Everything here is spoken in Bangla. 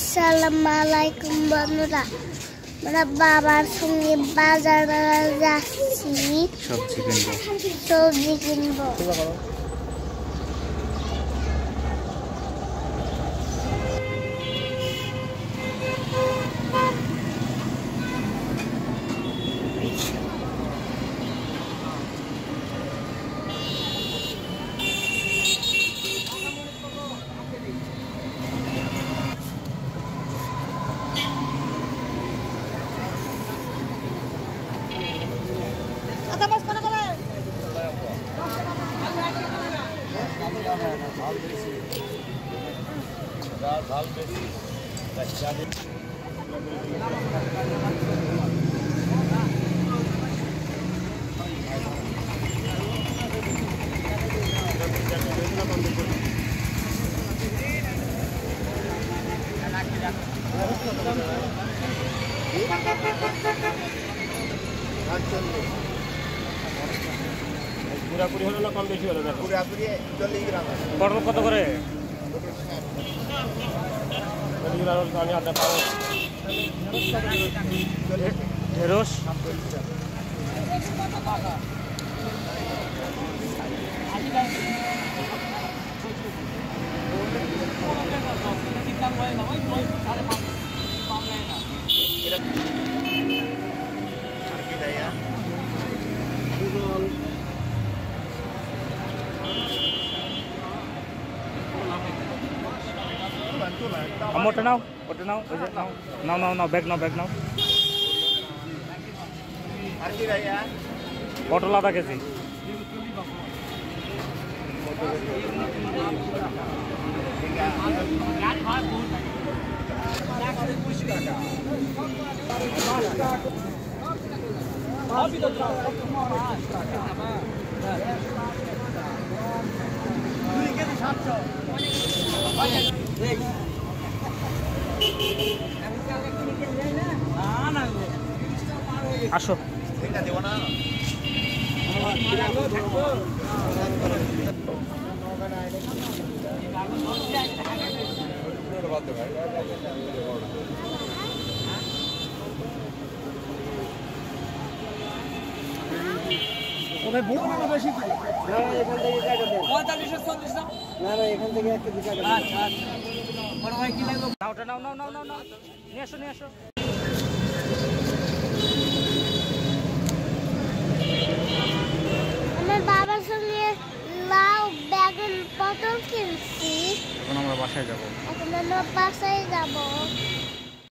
আসসালামু আলাইকুম বন্ধুরা, আমরা বাবার সঙ্গে বাজারে যাচ্ছি সবজি কিনবো। পুরাপুরি হলো না কম বেশি হলো? পুরাপুরি 40 গ্রাম। পটল কত করে? ঢেঁড়স মোটা নাও, ওটা নাও, ওই যে নাও নাও নাও নাও ব্যাগ নাও, ব্যাগ নাও। পটল আধা কেজি। আসো নাও নাও নাও নাও নাও, নিয়ে আসো নিয়ে আসো। আমার বাবার সঙ্গে লাউ, বেগুন, পটল কিনছি। এখন আমরা বাসায় যাবো। এখন আমরা বাসায় যাবো।